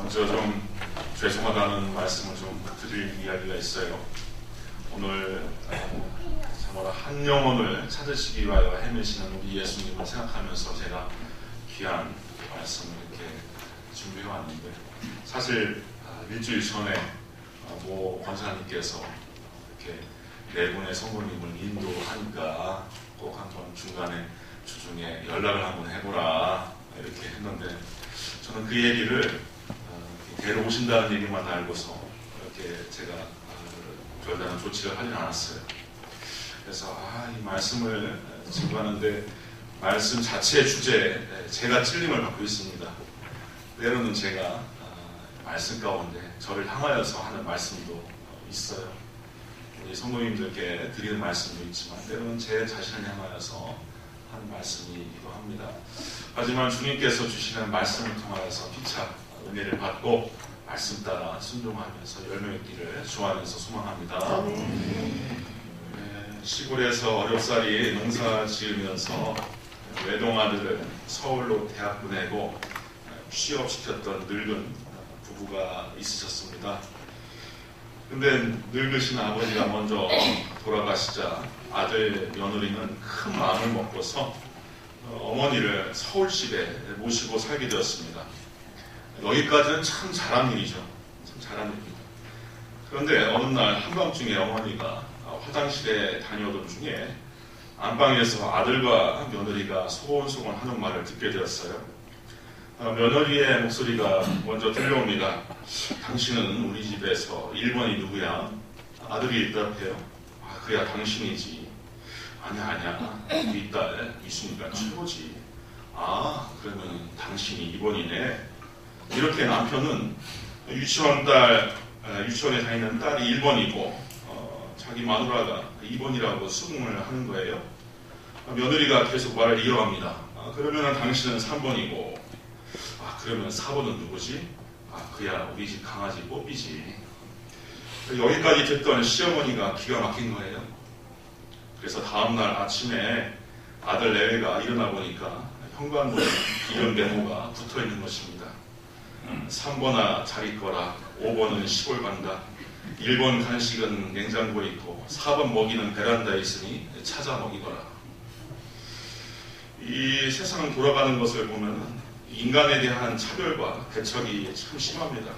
먼저 좀 죄송하다는 말씀을 좀 드릴 이야기가 있어요. 오늘 참으로 한 영혼을 찾으시기 위하여 헤매시는 우리 예수님을 생각하면서 제가 귀한 말씀을 이렇게 준비해 왔는데, 사실 일주일 전에 모 권사님께서 이렇게 네 분의 성도님을 인도하니까 꼭 한번 중간에 주중에 연락을 한번 해보라 이렇게 했는데, 저는 그 얘기를 데려오신다는 얘기만 알고서 이렇게 제가 별다른 조치를 하진 않았어요. 그래서 이 말씀을 증거하는데 말씀 자체의 주제에 제가 찔림을 받고 있습니다. 때로는 제가 말씀 가운데 저를 향하여서 하는 말씀도 있어요. 우리 성도님들께 드리는 말씀도 있지만 때로는 제 자신을 향하여서 하는 말씀이기도 합니다. 하지만 주님께서 주시는 말씀을 통하여서 피차 은혜를 받고 말씀 따라 순종하면서 열매 맺기를 좋아하면서 소망합니다. 시골에서 어렵사리 농사 지으면서 외동아들을 서울로 대학 보내고 취업시켰던 늙은 부부가 있으셨습니다. 근데 늙으신 아버지가 먼저 돌아가시자 아들 며느리는 큰 마음을 먹고서 어머니를 서울집에 모시고 살게 되었습니다. 여기까지는 참 잘한 일이죠. 참 잘한 일입니다. 그런데 어느 날 한밤중에 어머니가 화장실에 다녀오던 중에 안방에서 아들과 며느리가 소곤소곤 하는 말을 듣게 되었어요. 며느리의 목소리가 먼저 들려옵니다. 당신은 우리 집에서 1번이 누구야? 아들이 대답해요. 그야 당신이지. 아니야. 우리 딸 이순이가 최고지. 그러면 당신이 2번이네. 이렇게 남편은 유치원에 다니는 딸이 1번이고 자기 마누라가 2번이라고 수긍을 하는 거예요. 며느리가 계속 말을 이어갑니다. 그러면 당신은 3번이고 그러면 4번은 누구지? 그야 우리 집 강아지 뽀삐지. 여기까지 듣던 시어머니가 기가 막힌 거예요. 그래서 다음날 아침에 아들 내외가 일어나 보니까 현관문에 이런 메모가 붙어있는 것입니다. 3번아 잘 있거라. 5번은 시골 간다. 1번 간식은 냉장고에 있고 4번 먹이는 베란다에 있으니 찾아 먹이거라. 이 세상 돌아가는 것을 보면 인간에 대한 차별과 대척이 참 심합니다.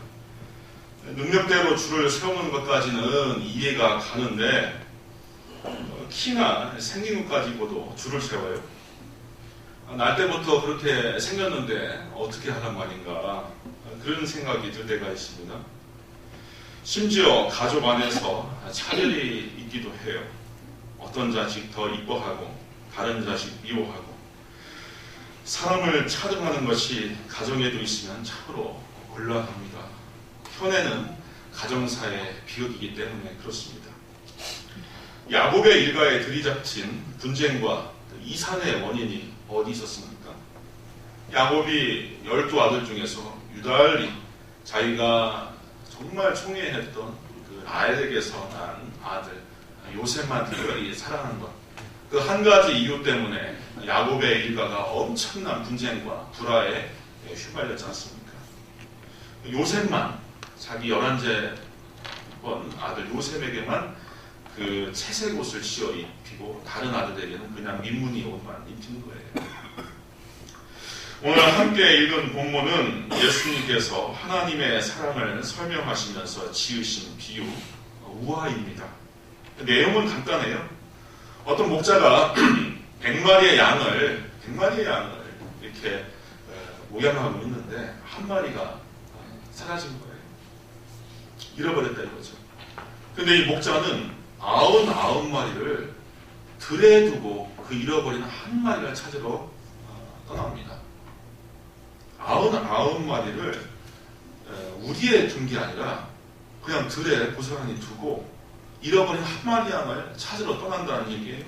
능력대로 줄을 세우는 것까지는 이해가 가는데 키나 생긴 것 가지고도 줄을 세워요. 날 때부터 그렇게 생겼는데 어떻게 하란 말인가, 그런 생각이 들 때가 있습니다. 심지어 가족 안에서 차별이 있기도 해요. 어떤 자식 더 이뻐하고 다른 자식 미워하고. 사람을 차별하는 것이 가정에도 있으면 참으로 곤란합니다. 현에는 가정사의 비극이기 때문에 그렇습니다. 야곱의 일가에 들이닥친 분쟁과 이산의 원인이 어디 있었습니까? 야곱이 12아들 중에서 유달리 자기가 정말 총애했던 그 라헬에게서 난 아들 요셉만 특별히 사랑하는 것, 그 한 가지 이유 때문에 야곱의 일가가 엄청난 분쟁과 불화에 휘말렸지 않습니까? 요셉만, 자기 11째 아들 요셉에게만 그 채색 옷을 씌워 입히고 다른 아들에게는 그냥 민무늬 옷만 입히는 거예요. 오늘 함께 읽은 본문은 예수님께서 하나님의 사랑을 설명하시면서 지으신 비유 우화입니다. 내용은 간단해요. 어떤 목자가 100마리의 양을 이렇게 모양하고 있는데 한 마리가 사라진 거예요. 잃어버렸다 이거죠. 근데 이 목자는 99마리를 들에 두고 그 잃어버린 한 마리를 찾으러 떠납니다. 99마리를 우리에 둔 게 아니라 그냥 들에 고스란히 두고 잃어버린 한 마리 양을 찾으러 떠난다는 얘기예요.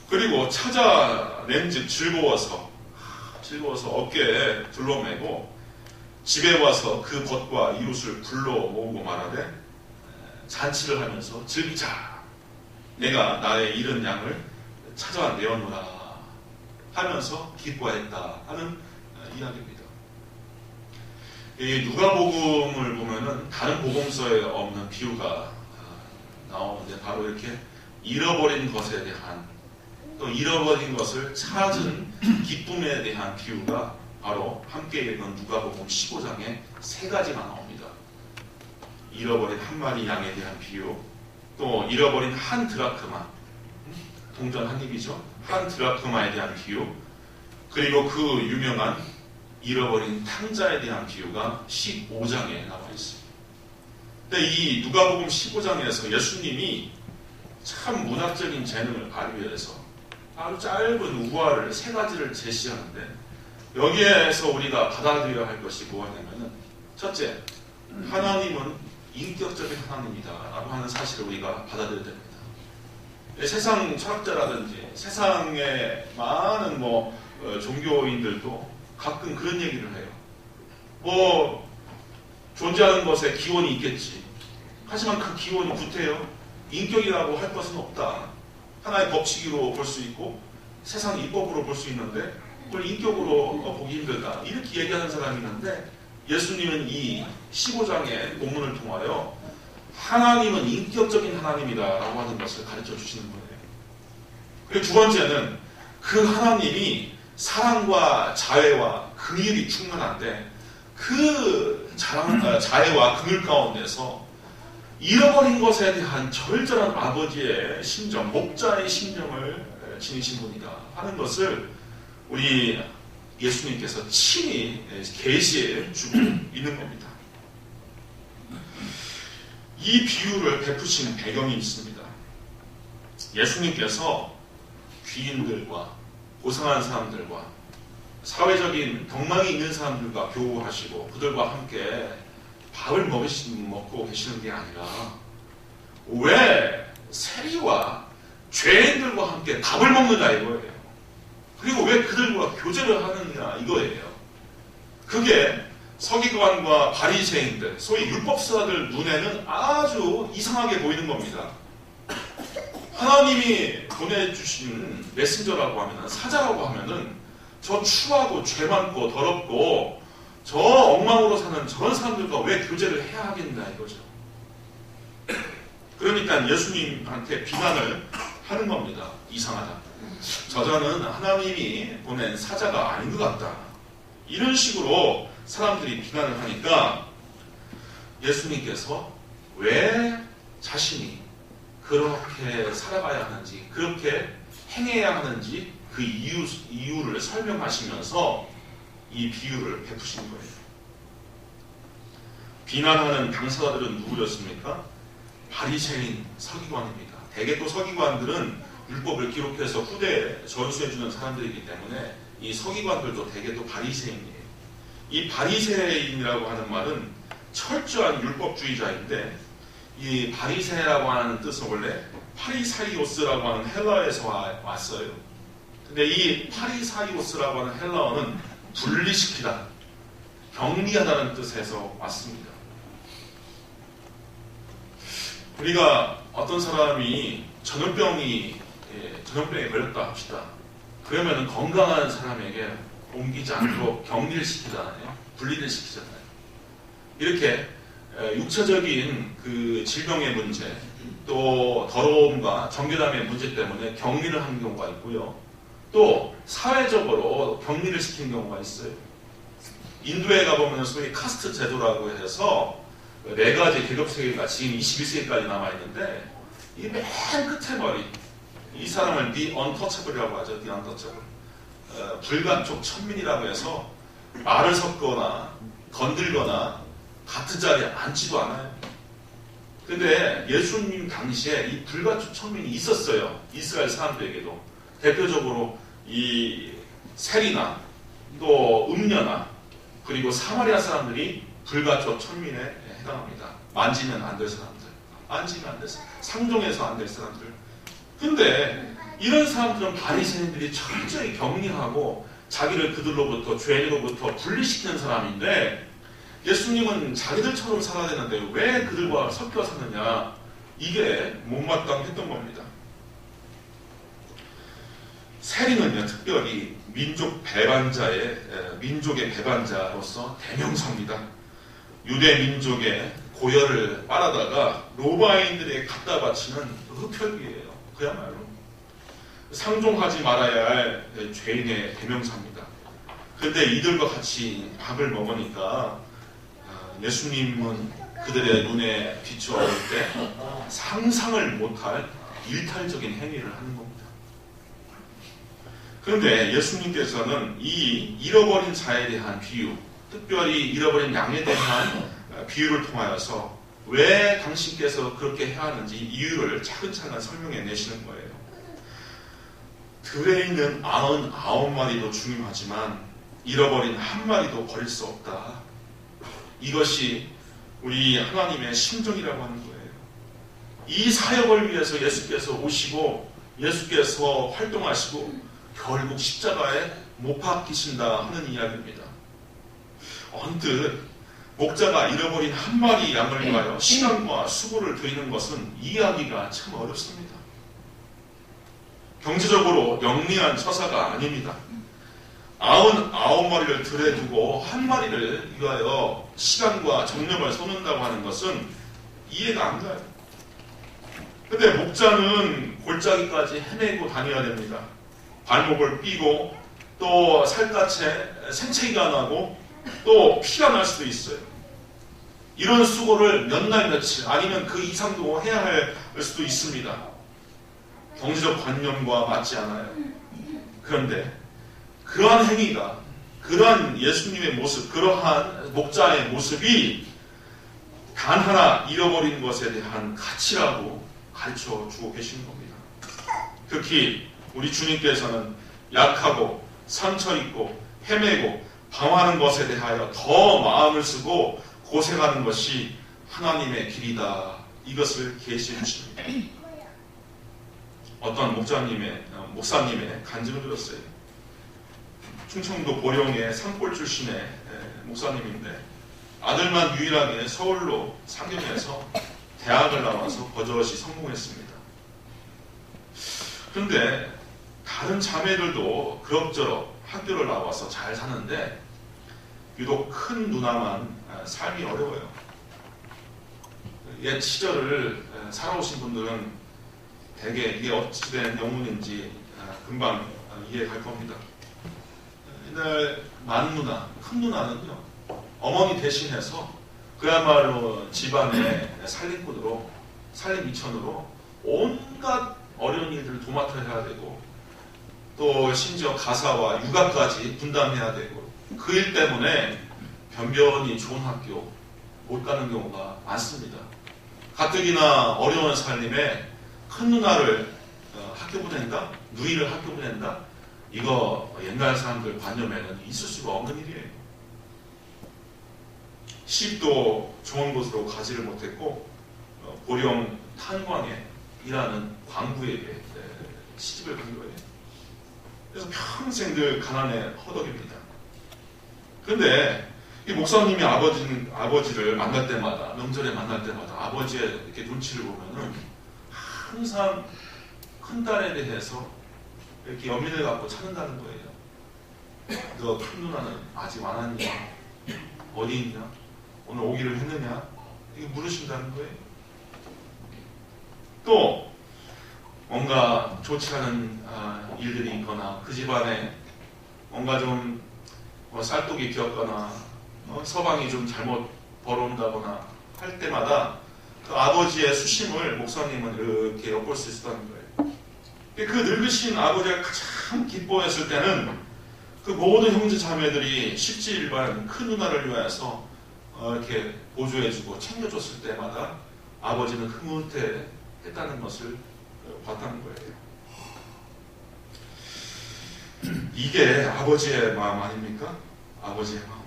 그리고 찾아낸즉 즐거워서 어깨에 둘러매고 집에 와서 그 벗과 이웃을 불러 모으고 말하되 잔치를 하면서 즐기자. 내가 나의 잃은 양을 찾아내었노라 하면서 기뻐했다 하는 이야기입니다. 이 누가복음을 보면은 다른 복음서에 없는 비유가 나오는데 바로 이렇게 잃어버린 것에 대한 또 잃어버린 것을 찾은 기쁨에 대한 비유가 바로 함께 읽은 누가복음 15장에 세 가지가 나옵니다. 잃어버린 한 마리 양에 대한 비유, 또 잃어버린 한 드라크마, 동전 한 입이죠. 한 드라크마에 대한 비유, 그리고 그 유명한 잃어버린 탕자에 대한 비유가 15장에 나와 있습니다. 근데 이 누가복음 15장에서 예수님이 참 문학적인 재능을 발휘해서 아주 짧은 우화를 세 가지를 제시하는데 여기에서 우리가 받아들여야 할 것이 무엇이냐면 첫째, 하나님은 인격적인 하나님이다 라고 하는 사실을 우리가 받아들여야 됩니다. 세상 철학자라든지 세상의 많은 종교인들도 가끔 그런 얘기를 해요. 존재하는 것에 기원이 있겠지. 하지만 그 기원이 구태여 인격이라고 할 것은 없다. 하나의 법칙으로 볼 수 있고 세상 입법으로 볼 수 있는데 그걸 인격으로 보기 힘들다. 이렇게 얘기하는 사람이 있는데 예수님은 이 15장의 본문을 통하여 하나님은 인격적인 하나님이다 라고 하는 것을 가르쳐 주시는 거예요. 그리고 두 번째는 그 하나님이 사랑과 자애와 긍휼이 충만한데 그 자애와 긍휼 가운데서 잃어버린 것에 대한 절절한 아버지의 심정, 목자의 심정을 지니신 분이다 하는 것을 우리 예수님께서 친히 계시해 주고 있는 겁니다. 이 비유를 베푸신 배경이 있습니다. 예수님께서 귀인들과 고상한 사람들과 사회적인 덕망이 있는 사람들과 교우하시고 그들과 함께 밥을 먹고 계시는 게 아니라 왜 세리와 죄인들과 함께 밥을 먹느냐 이거예요. 그리고 왜 그들과 교제를 하느냐 이거예요. 그게 서기관과 바리새인들, 소위 율법사들 눈에는 아주 이상하게 보이는 겁니다. 하나님이 보내주신 메신저라고 하면은, 사자라고 하면은 저 추하고 죄 많고 더럽고 저 엉망으로 사는 저런 사람들과 왜 교제를 해야 하겠나 이거죠. 그러니까 예수님한테 비난을 하는 겁니다. 이상하다. 저자는 하나님이 보낸 사자가 아닌 것 같다. 이런 식으로 사람들이 비난을 하니까 예수님께서 왜 자신이 그렇게 살아가야 하는지, 그렇게 행해야 하는지 그 이유를 설명하시면서 이 비유를 베푸신 거예요. 비난하는 당사자들은 누구였습니까? 바리새인 서기관입니다. 대개 또 서기관들은 율법을 기록해서 후대에 전수해주는 사람들이기 때문에 이 서기관들도 대개 또 바리새인이에요. 이 바리새인이라고 하는 말은 철저한 율법주의자인데 이 바리새라고 하는 뜻은 원래 파리사이오스라고 하는 헬라어에서 왔어요. 근데 이 파리사이오스라고 하는 헬라어는 분리시키다, 격리하다는 뜻에서 왔습니다. 우리가 어떤 사람이 전염병에 걸렸다 합시다. 그러면 건강한 사람에게 옮기지 않도록 격리를 시키잖아요. 분리를 시키잖아요. 이렇게 육체적인 그 질병의 문제, 또 더러움과 정결함의 문제 때문에 격리를 하는 경우가 있고요. 또 사회적으로 격리를 시키는 경우가 있어요. 인도에 가보면 소위 카스트 제도라고 해서 4가지 계급세계가 지금 21세기까지 남아있는데 이 맨 끝에 머리, 이 사람을 The Untouchable이라고 하죠. The Untouchable. 불가촉 천민이라고 해서 말을 섞거나 건들거나 같은 자리에 앉지도 않아요. 근데 예수님 당시에 이 불가촉 천민이 있었어요. 이스라엘 사람들에게도. 대표적으로 이 세리나 또 음녀나 그리고 사마리아 사람들이 불가촉 천민에 해당합니다. 만지면 안 될 사람들, 만지면 안 될 사람들, 상종해서 안 될 사람들. 근데 이런 사람들은 바리새인들이 철저히 격리하고 자기를 그들로부터, 죄인으로부터 분리시키는 사람인데 예수님은 자기들처럼 살아야 되는데 왜 그들과 섞여 사느냐, 이게 못마땅했던 겁니다. 세리는요, 특별히 민족의 배반자로서 대명사입니다. 유대 민족의 고열을 빨아다가 로마인들에게 갖다 바치는 흡혈귀예요. 그야말로 상종하지 말아야 할 죄인의 대명사입니다. 그런데 이들과 같이 밥을 먹으니까 예수님은 그들의 눈에 비추어올 때 상상을 못할 일탈적인 행위를 하는 겁니다. 그런데 예수님께서는 이 잃어버린 자에 대한 비유, 특별히 잃어버린 양에 대한 비유를 통하여서 왜 당신께서 그렇게 해야 하는지 이유를 차근차근 설명해 내시는 거예요. 들에 있는 99마리도 중요하지만 잃어버린 한 마리도 버릴 수 없다. 이것이 우리 하나님의 심정이라고 하는 거예요. 이 사역을 위해서 예수께서 오시고 예수께서 활동하시고 결국 십자가에 못 박히신다 하는 이야기입니다. 언뜻 목자가 잃어버린 한 마리 양을 위하여 시간과 수고를 들이는 것은 이해하기가 참 어렵습니다. 경제적으로 영리한 처사가 아닙니다. 99마리를 들에 두고 한 마리를 위하여 시간과 정력을 쏟는다고 하는 것은 이해가 안 가요. 근데 목자는 골짜기까지 헤매고 다녀야 됩니다. 발목을 삐고 또 살갗에 생채기가 나고 또 피가 날 수도 있어요. 이런 수고를 몇 날 며칠 아니면 그 이상도 해야 할 수도 있습니다. 경제적 관념과 맞지 않아요. 그런데 그러한 행위가, 그러한 예수님의 모습, 그러한 목자의 모습이 단 하나 잃어버린 것에 대한 가치라고 가르쳐 주고 계시는 겁니다. 특히 우리 주님께서는 약하고 상처 입고 헤매고 방황하는 것에 대하여 더 마음을 쓰고 고생하는 것이 하나님의 길이다. 이것을 계시해 주십니다. 어떤 목사님의 간증을 들었어요. 충청도 보령의 산골 출신의 목사님인데 아들만 유일하게 서울로 상경해서 대학을 나와서 버젓이 성공했습니다. 그런데 다른 자매들도 그럭저럭 학교를 나와서 잘 사는데 유독 큰 누나만 삶이 어려워요. 옛 시절을 살아오신 분들은 대개 이게 어찌된 영문인지 금방 이해갈 겁니다. 옛날 만 누나, 큰 누나는요, 어머니 대신해서 그야말로 집안의 살림꾼으로, 살림 미천으로 온갖 어려운 일들을 도맡아야 되고 또 심지어 가사와 육아까지 분담해야 되고 그 일 때문에 변변히 좋은 학교 못 가는 경우가 많습니다. 가뜩이나 어려운 살림에 큰 누나를 학교 보낸다? 누이를 학교 보낸다? 이거 옛날 사람들 관념에는 있을 수가 없는 일이에요. 시집도 좋은 곳으로 가지를 못했고 보령 탄광에 일하는 광부에게 시집을 간 거예요. 그래서 평생들 가난에 허덕입니다. 그런데 이 목사님이 아버지를 만날 때마다, 명절에 만날 때마다 아버지의 이렇게 눈치를 보면은 항상 큰딸에 대해서 이렇게 연민을 갖고 찾는다는 거예요. 너 큰 누나는 아직 안 왔냐? 어디 있냐? 오늘 오기를 했느냐? 이게 물으신다는 거예요. 또 뭔가 좋지 않은 일들이 있거나 그 집안에 뭔가 좀 쌀독이 비었거나 서방이 좀 잘못 벌어온다거나 할 때마다 그 아버지의 수심을 목사님은 이렇게 엿볼 수 있었다는 거예요. 그 늙으신 아버지가 가장 기뻐했을 때는 그 모든 형제 자매들이 십지일반 큰 누나를 위해서 이렇게 보조해주고 챙겨줬을 때마다 아버지는 흐뭇해했다는 것을 봤다는 거예요. 이게 아버지의 마음 아닙니까? 아버지의 마음.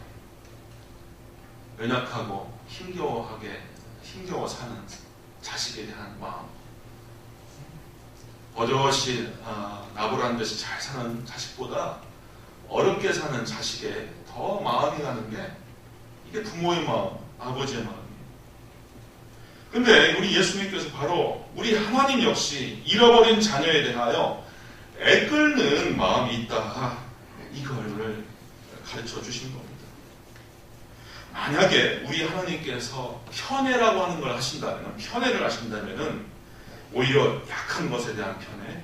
연약하고 힘겨워 사는 자식에 대한 마음. 버젓이 나부란 듯이 잘 사는 자식보다 어렵게 사는 자식에 더 마음이 가는 게 이게 부모의 마음, 아버지의 마음이에요. 근데 우리 예수님께서 바로 우리 하나님 역시 잃어버린 자녀에 대하여 애끓는 마음이 있다. 이걸 가르쳐 주신 겁니다. 만약에 우리 하나님께서 편애라고 하는 걸 하신다면, 편애를 하신다면 오히려 약한 것에 대한 편애,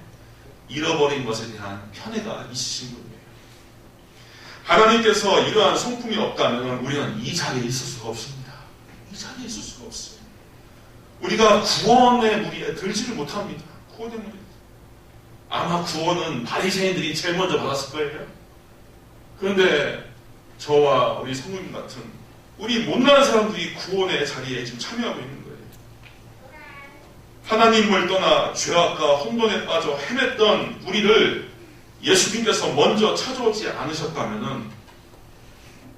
잃어버린 것에 대한 편애가 있으신 분이에요. 하나님께서 이러한 성품이 없다면 우리는 이 자리에 있을 수가 없습니다. 이 자리에 있을 수가 없어요. 우리가 구원의 무리에 들지를 못합니다. 구원의 무리. 아마 구원은 바리새인들이 제일 먼저 받았을 거예요. 그런데 저와 우리 성도님 같은 우리 못난 사람들이 구원의 자리에 지금 참여하고 있는 거예요. 하나님을 떠나 죄악과 혼돈에 빠져 헤맸던 우리를 예수님께서 먼저 찾아오지 않으셨다면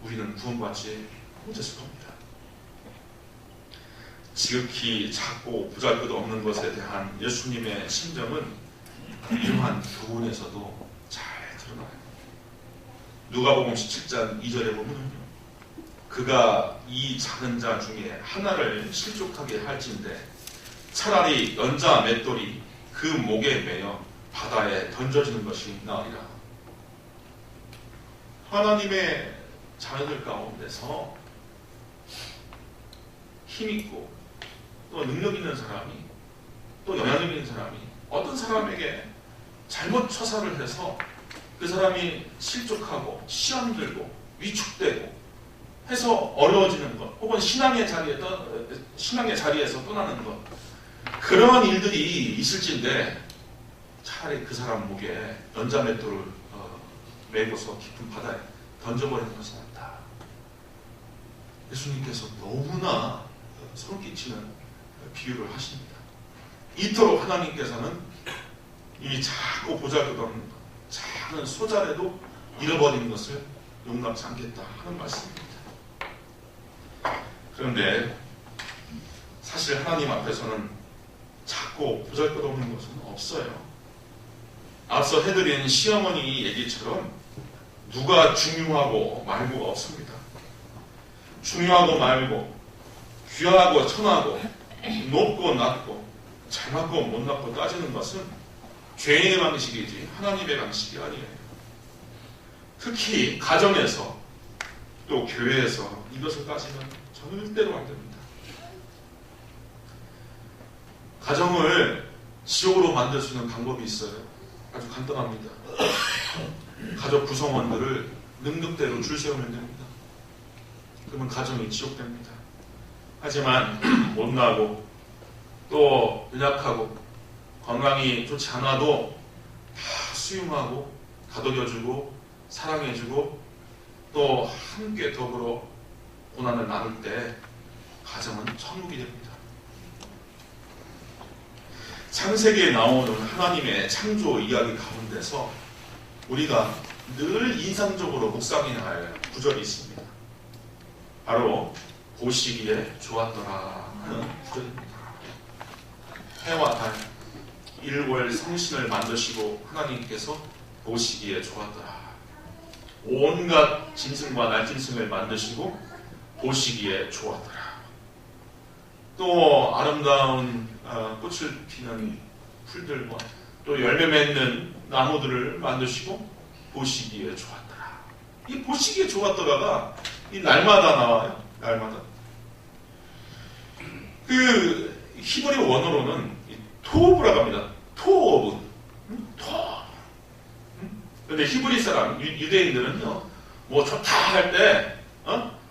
우리는 구원받지 못했을 겁니다. 지극히 작고 보잘것없는 것에 대한 예수님의 심정은 이러한 교훈에서도 잘 드러나요. 누가복음 17장 2절에 보면요, 그가 이 작은 자 중에 하나를 실족하게 할진대 차라리 연자 맷돌이 그 목에 매여 바다에 던져지는 것이 나으리라. 하나님의 자녀들 가운데서 힘있고 또 능력 있는 사람이, 또 영향력 있는 사람이 어떤 사람에게 잘못 처사를 해서 그 사람이 실족하고 시험 들고 위축되고 해서 어려워지는 것, 혹은 신앙의 자리에서 떠나는 것, 그러한 일들이 있을진데 차라리 그 사람 목에 연자맷돌을 메고서 깊은 바다에 던져버리는 것이 낫다. 예수님께서 너무나 소름 끼치는 비유를 하십니다. 이토록 하나님께서는 이 작고 보잘것없는 작은 소자라도 잃어버리는 것을 용납치 않겠다 하는 말씀입니다. 그런데 사실 하나님 앞에서는 작고 보잘것없는 것은 없어요. 앞서 해드린 시어머니 얘기처럼 누가 중요하고 말고가 없습니다. 중요하고 말고, 귀하고 천하고, 높고 낮고, 잘났고 못났고 따지는 것은 죄인의 방식이지 하나님의 방식이 아니에요. 특히 가정에서 또 교회에서 이것을 따지면 절대로 안 됩니다. 가정을 지옥으로 만들 수 있는 방법이 있어요. 아주 간단합니다. 가족 구성원들을 능력대로 줄 세우면 됩니다. 그러면 가정이 지옥됩니다. 하지만 못나고 또 연약하고 건강이 좋지 않아도 다 수용하고 다독여주고 사랑해주고 또 함께 더불어 고난을 나눌 때 가정은 천국이 됩니다. 창세기에 나오는 하나님의 창조 이야기 가운데서 우리가 늘 인상적으로 묵상해야 할 구절이 있습니다. 바로 보시기에 좋았더라 하는 구절입니다. 해와 달, 일월 성신을 만드시고 하나님께서 보시기에 좋았더라. 온갖 짐승과 날짐승을 만드시고 보시기에 좋았더라. 또 아름다운 꽃을 피는 풀들과 또 열매 맺는 나무들을 만드시고 보시기에 좋았더라. 이 보시기에 좋았더라가 이 날마다 나와요. 날마다. 그 히브리 원어로는 토브라고 합니다. 토브. 근데 히브리 사람, 유대인들은요, 뭐 좋다 할 때,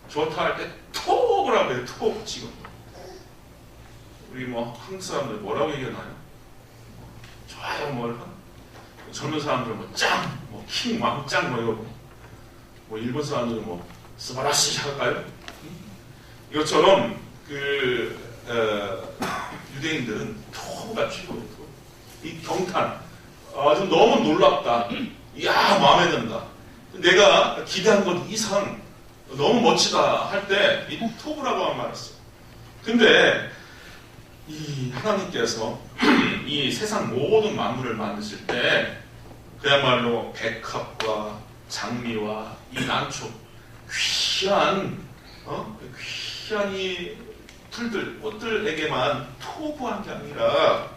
좋다 할 때 토브라고 해요. 토브 지금. 우리 뭐 한국 사람들 뭐라고 얘기하나요? 좋아요, 뭐 젊은 사람들은 뭐 짱, 뭐 킹, 왕짱 뭐 이러고, 뭐 일본 사람들은 뭐 스바라시 할까요? 이것처럼 유대인들은 토가 최고예요. 이 경탄, 아주 너무 놀랍다. 이야, 마음에 든다. 내가 기대한 것 이상 너무 멋지다 할 때 이 토브라고 한 말이 있어요. 근데 이 하나님께서 이 세상 모든 만물을 만드실 때 그야말로 백합과 장미와 이 난초, 귀한 이 풀들, 꽃들에게만 토부한 게 아니라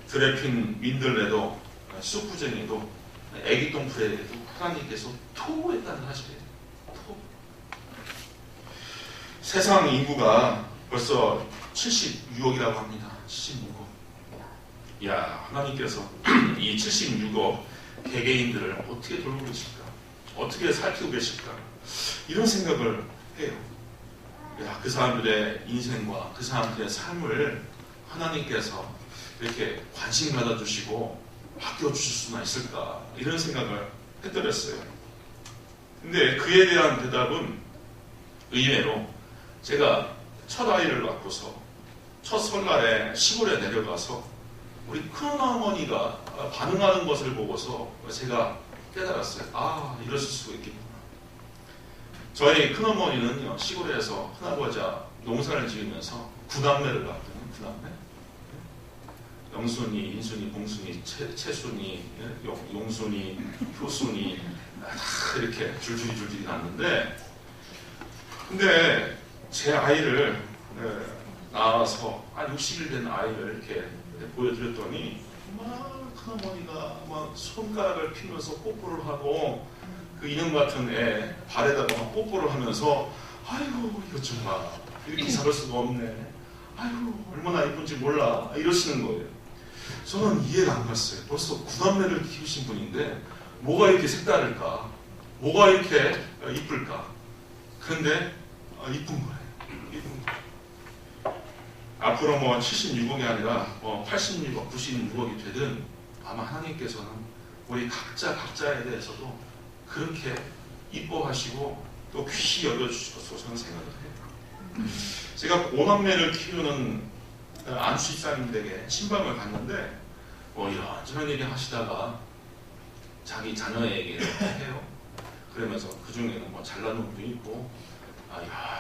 드레핀 민들레도 수프쟁이도 애기똥풀에도 하나님께서 토부했다는 사실이에요. 토부. 세상 인구가 벌써 76억이라고 합니다. 76억. 야, 하나님께서 이 76억 개개인들을 어떻게 돌보고 계실까? 어떻게 살피고 계실까? 이런 생각을 해요. 야, 그 사람들의 인생과 그 사람들의 삶을 하나님께서 이렇게 관심 가져주시고 아껴주실 수나 있을까? 이런 생각을 해드렸어요. 근데 그에 대한 대답은 의외로 제가 첫 아이를 낳고서 첫 설날에 시골에 내려가서 우리 큰어머니가 반응하는 것을 보고서 제가 깨달았어요. 아, 이러실 수가 있겠구나. 저희 큰어머니는요, 시골에서 큰아버지와 농사를 지으면서 9남매를 낳거든요. 9남매. 영순이, 인순이, 봉순이, 채순이, 용순이, 효순이 다 이렇게 줄줄이 낳았는데, 근데 제 아이를 낳아서 한 60일 된 아이를 이렇게 보여드렸더니 막 큰어머니가 막 손가락을 피면서 뽀뽀를 하고 그 이놈 같은 애 발에다가 막 뽀뽀를 하면서 아이고 이거 정말 이렇게 잡을 수가 없네. 아이고 얼마나 이쁜지 몰라 이러시는 거예요. 저는 이해가 안 갔어요. 벌써 9남매를 키우신 분인데 뭐가 이렇게 색다를까? 뭐가 이렇게 이쁠까? 그런데 이쁜 거예요. 이쁜 거예요. 앞으로 뭐 76억이 아니라 뭐 86억, 96억이 되든 아마 하나님께서는 우리 각자에 대해서도 그렇게 이뻐하시고 또 귀히 여겨주실 것으로 저는 생각을 해요. 제가 5남매를 키우는 안수 집사님들에게 신방을 갔는데 뭐 이런저런 얘기 하시다가 자기 자녀에게 해요. 그러면서 그 중에는 뭐 잘난 놈도 있고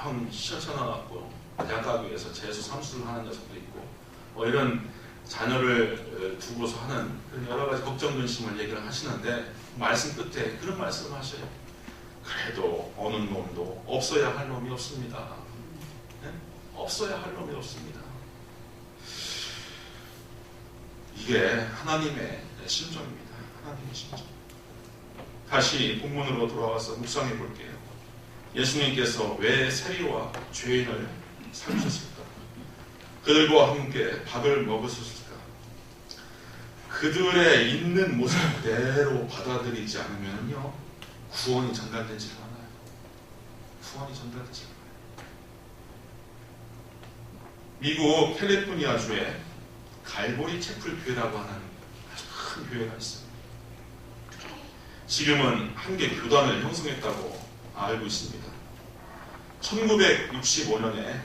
형 시험 쳐놔갖고 대학 가기 위해서 재수 삼수를 하는 녀석도 있고 뭐 이런 자녀를 두고서 하는 그런 여러 가지 걱정 근심을 얘기를 하시는데 말씀 끝에 그런 말씀을 하셔요. 그래도 어느 놈도 없어야 할 놈이 없습니다. 네? 없어야 할 놈이 없습니다. 이게 하나님의 심정입니다. 하나님의 심정. 다시 본문으로 돌아와서 묵상해 볼게요. 예수님께서 왜 세리와 죄인을 살리셨을까? 그들과 함께 밥을 먹으셨을까? 그들의 있는 모습 그대로 받아들이지 않으면요 구원이 전달되지 않아요. 구원이 전달되지 않아요. 미국 캘리포니아주에 갈보리 채플 교회라고 하는 아주 큰 교회가 있어요. 지금은 한 개 교단을 형성했다고 알고 있습니다. 1965년에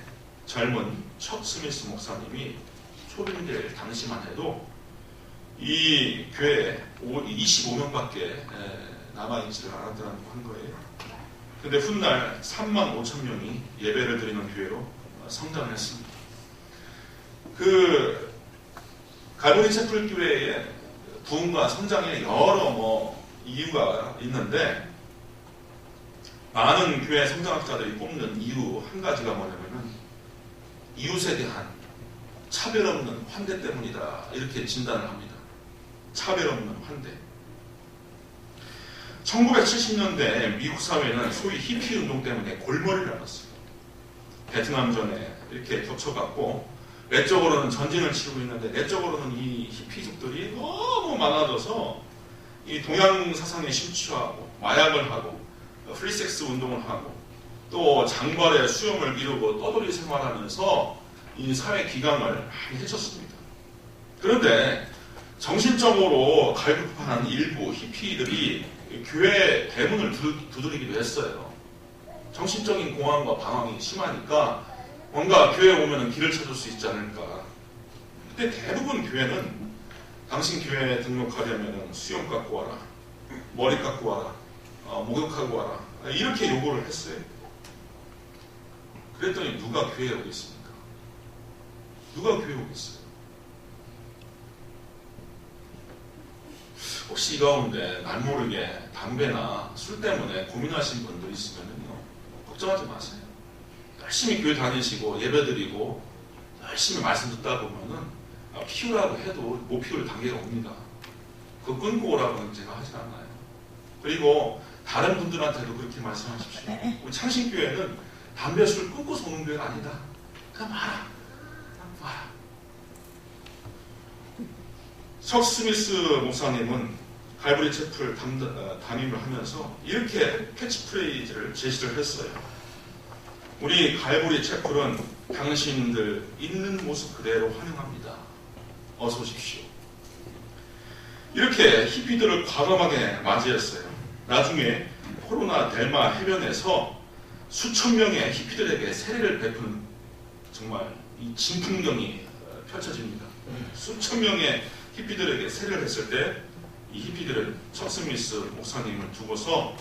젊은 척 스미스 목사님이 초빙될 당시만 해도 이 교회에 25명밖에 남아있지를 않았다는 한 거예요. 근데 훗날 3만 5천 명이 예배를 드리는 교회로 성장을 했습니다. 그 갈보리 채플 교회의 부흥과 성장에 여러 이유가 있는데 많은 교회 성장학자들이 꼽는 이유 한 가지가 뭐냐면은 이웃에 대한 차별 없는 환대 때문이다 이렇게 진단을 합니다. 차별 없는 환대. 1970년대 미국 사회는 소위 히피 운동 때문에 골머리를 앓았어요. 베트남전에 이렇게 겹쳐갖고 외적으로는 전쟁을 치르고 있는데 내적으로는 이 히피족들이 너무 많아져서 이 동양 사상에 심취하고 마약을 하고 프리섹스 운동을 하고 또 장발에 수염을 기르고 떠돌이 생활하면서 이 사회 기강을 많이 해쳤습니다. 그런데 정신적으로 갈급한 일부 히피들이 교회 대문을 두드리기도 했어요. 정신적인 공황과 방황이 심하니까 뭔가 교회에 오면 길을 찾을 수 있지 않을까. 근데 대부분 교회는 당신 교회에 등록하려면 수염 깎고 와라, 머리 깎고 와라, 목욕하고 와라 이렇게 요구를 했어요. 그랬더니 누가 교회에 오겠습니까? 누가 교회에 오겠어요? 혹시 이 가운데 날 모르게 담배나 술 때문에 고민하신 분들 있으면요 걱정하지 마세요. 열심히 교회 다니시고 예배드리고 열심히 말씀 듣다 보면은 피우라고 해도 못 피울 단계가 옵니다. 그거 끊고 오라고는 제가 하지 않아요. 그리고 다른 분들한테도 그렇게 말씀하십시오. 우리 창신교회는 담배 술 끊고서 오는 교회가 아니다. 그냥 와라. 와라. 척 스미스 목사님은 갈보리 채플 담임을 하면서 이렇게 캐치프레이즈를 제시를 했어요. 우리 갈보리 채플은 당신들 있는 모습 그대로 환영합니다. 어서 오십시오. 이렇게 히피들을 과감하게 맞이했어요. 나중에 코로나 델마 해변에서 수천 명의 히피들에게 세례를 베푸는 정말 이 진풍경이 펼쳐집니다. 수천 명의 히피들에게 세례를 했을 때 이 히피들은 척 스미스 목사님을 두고서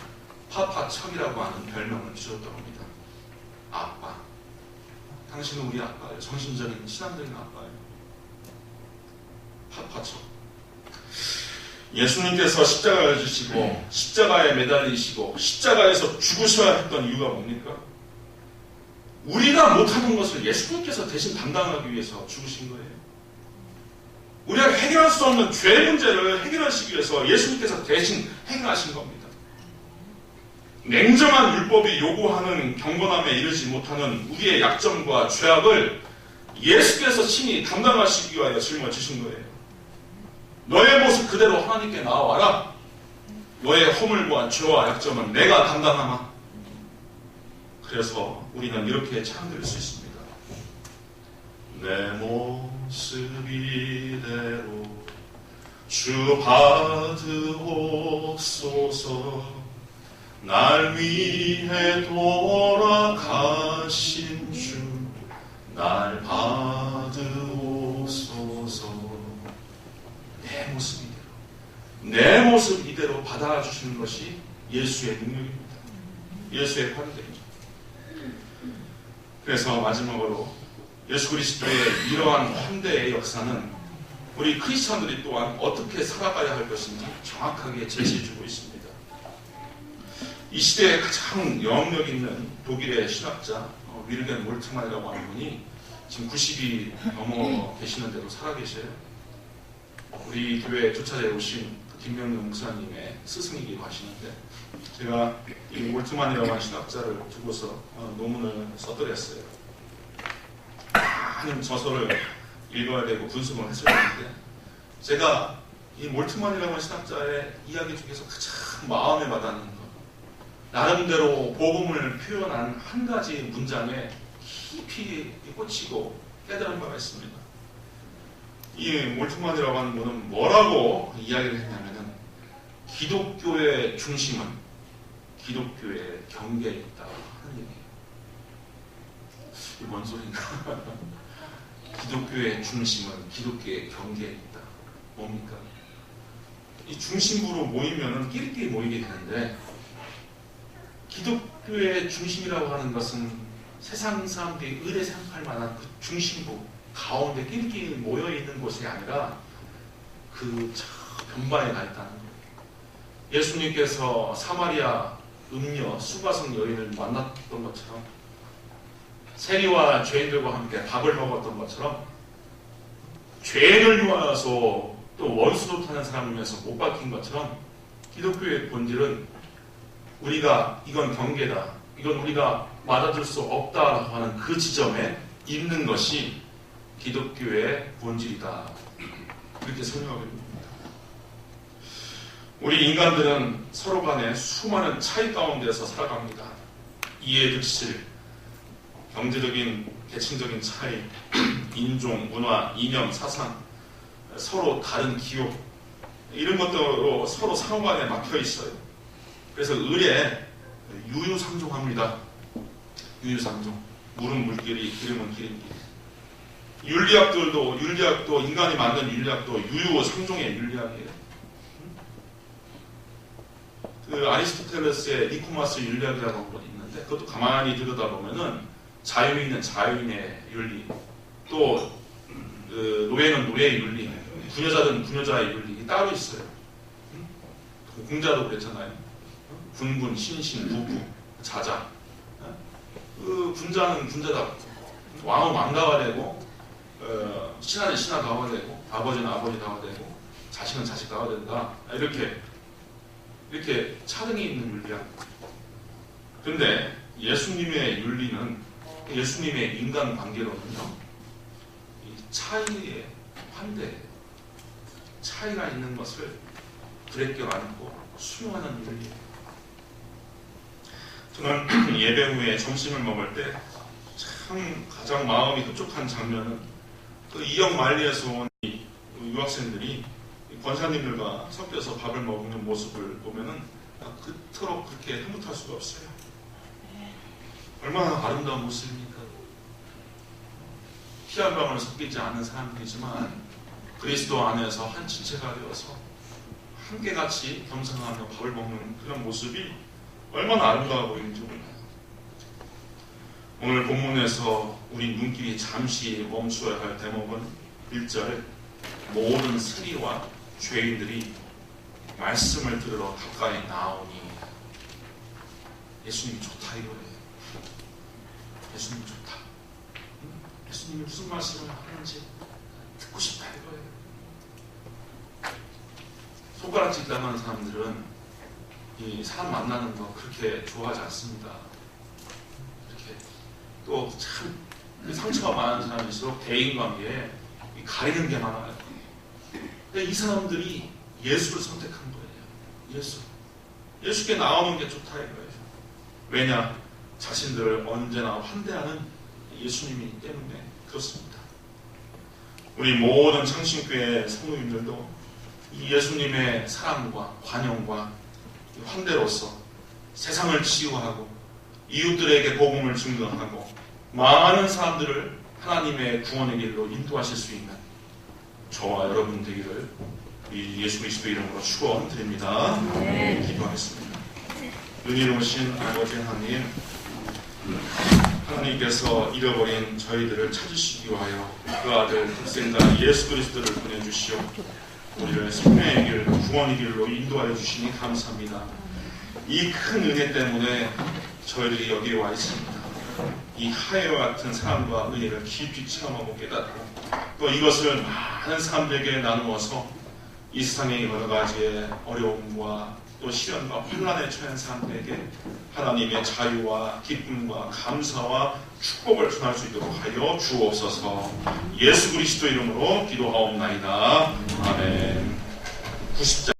파파척이라고 하는 별명을 지었다고 합니다. 아빠. 당신은 우리 아빠예요. 정신적인 신앙적인 아빠예요. 파파척. 예수님께서 십자가를 지시고 십자가에 매달리시고 십자가에서 죽으셔야 했던 이유가 뭡니까? 우리가 못하는 것을 예수님께서 대신 담당하기 위해서 죽으신 거예요. 우리가 해결할 수 없는 죄 문제를 해결하시기 위해서 예수님께서 대신 행하신 겁니다. 냉정한 율법이 요구하는 경건함에 이르지 못하는 우리의 약점과 죄악을 예수께서 친히 담당하시기 위하여 짊어지신 거예요. 너의 모습 그대로 하나님께 나와라. 너의 허물과 죄와 약점은 내가 담당하마. 그래서 우리는 이렇게 찬양드릴 수 있습니다. 내 모습 이대로 주 받으옵소서. 날 위해 돌아가신 주 날 받으옵소서. 내 모습 이대로, 내 모습 이대로 받아주시는 것이 예수의 능력입니다. 예수의 판대입니다. 그래서 마지막으로 예수 그리스도의 이러한 환대의 역사는 우리 크리스찬들이 또한 어떻게 살아가야 할 것인지 정확하게 제시해주고 있습니다. 이 시대에 가장 영향력 있는 독일의 신학자 윌겐 몰트만이라고 하는 분이 지금 90이 넘어 계시는데도 살아계셔요. 우리 교회에 조차에 오신 김명룡 목사님의 스승이기도 하시는데, 제가 이 몰트만이라고 하는 신학자를 두고서 논문을 써드렸어요. 많은 저서를 읽어야 되고 분석을 했어야 되는데, 제가 이 몰트만이라고 하는 신학자의 이야기 중에서 가장 마음에 와닿는 것, 나름대로 복음을 표현한 한 가지 문장에 깊이 꽂히고 깨달은 바가 있습니다. 이 몰트만이라고 하는 분은 뭐라고 이야기를 했냐면은, 기독교의 중심은 기독교의 경계에 있다 하는 얘기예요. 이게 뭔 소리인가? 기독교의 중심은 기독교의 경계에 있다. 뭡니까? 이 중심부로 모이면은 끼리끼리 모이게 되는데, 기독교의 중심이라고 하는 것은 세상 사람들이 의뢰 생각할 만한 그 중심부 가운데 끼리끼리 모여있는 곳이 아니라 그 변방에 가 있다는 거예요. 예수님께서 사마리아 음녀 수가성 여인을 만났던 것처럼, 세리와 죄인들과 함께 밥을 먹었던 것처럼, 죄를 위하여서 또 원수도 타는 사람을 위해서 못 박힌 것처럼, 기독교의 본질은 우리가 이건 경계다, 이건 우리가 맞아줄 수 없다라고 하는 그 지점에 있는 것이 기독교의 본질이다. 이렇게 설명하고 있습니다. 우리 인간들은 서로 간에 수많은 차이 가운데서 살아갑니다. 이해득실, 경제적인, 계층적인 차이, 인종, 문화, 이념, 사상, 서로 다른 기호, 이런 것들로 서로 상호간에 막혀 있어요. 그래서 을에 유유상종합니다. 유유상종. 물은 물끼리, 기름은 기름끼리. 윤리학도 인간이 만든 윤리학도 유유상종의 윤리학이에요. 그 아리스토텔레스의 니코마스 윤리학이라고 한 건 있는데, 그것도 가만히 들여다보면은 자유인은 자유인의 윤리, 또 노예는 노예의 윤리, 부녀자는 부녀자의 윤리 따로 있어요. 공자도 그랬잖아요. 군군, 신신, 부부, 자자. 그 군자는 군자다. 왕은 왕가가 되고, 신하는 신하가가 되고, 아버지는 아버지가가 되고, 자식은 자식가가 된다. 이렇게 차등이 있는 윤리학. 근데 예수님의 윤리는, 예수님의 인간관계로는요, 이 차이의 환대, 차이가 있는 것을 그레껴 안고 수용하는 윤리예요. 저는 예배 후에 점심을 먹을 때 참 가장 마음이 흡족한 장면은 그 이역 말리에서 온 유학생들이 권사님들과 섞여서 밥을 먹는 모습을 보면은 그토록 그렇게 흐뭇할 수가 없어요. 얼마나 아름다운 모습입니까? 피 한 방울 섞이지 않은 사람들이지만 그리스도 안에서 한 지체가 되어서 함께같이 겸상하며 밥을 먹는 그런 모습이 얼마나 아름다워 보이는지 몰라요. 오늘 본문에서 우리 눈길이 잠시 멈추어야 할 대목은 1절에 모든 세리와 죄인들이 말씀을 들으러 가까이 나오니, 예수님이 좋다 이거예요. 예수님이 좋다. 예수님이 무슨 말씀을 하는지 듣고 싶다 이거예요. 손가락질 당하는 사람들은 이 사람 만나는 거 그렇게 좋아하지 않습니다. 이렇게 또 참 상처가 많은 사람일수록 대인관계에 가리는 게 많아요. 근데 이 사람들이 예수를 선택한 거예요. 예수께 나오는 게 좋다 이거예요. 왜냐? 자신들을 언제나 환대하는 예수님이기 때문에 그렇습니다. 우리 모든 창신교회 성도님들도 이 예수님의 사랑과 관용과 환대로서 세상을 치유하고 이웃들에게 복음을 증거하고 많은 사람들을 하나님의 구원의 길로 인도하실 수 있는 저와 여러분 되기를 이 예수 그리스도 이름으로 축원드립니다. 기도하겠습니다. 은혜로우신 아버지 하나님, 하나님께서 잃어버린 저희들을 찾으시기 위하여 그 아들 독생자 예수 그리스도를 보내주시오 우리를 생명의 길, 구원의 길로 인도하여 주시니 감사합니다. 이 큰 은혜 때문에 저희들이 여기에 와 있습니다. 이 하혜와 같은 사랑과 은혜를 깊이 체험하고 깨닫고 또 이것을 많은 사람들에게 나누어서 이 세상의 여러 가지의 어려움과 또 시련과 혼란에 처한 사람들에게 하나님의 자유와 기쁨과 감사와 축복을 전할 수 있도록 하여 주옵소서. 예수 그리스도 이름으로 기도하옵나이다. 아멘. 90장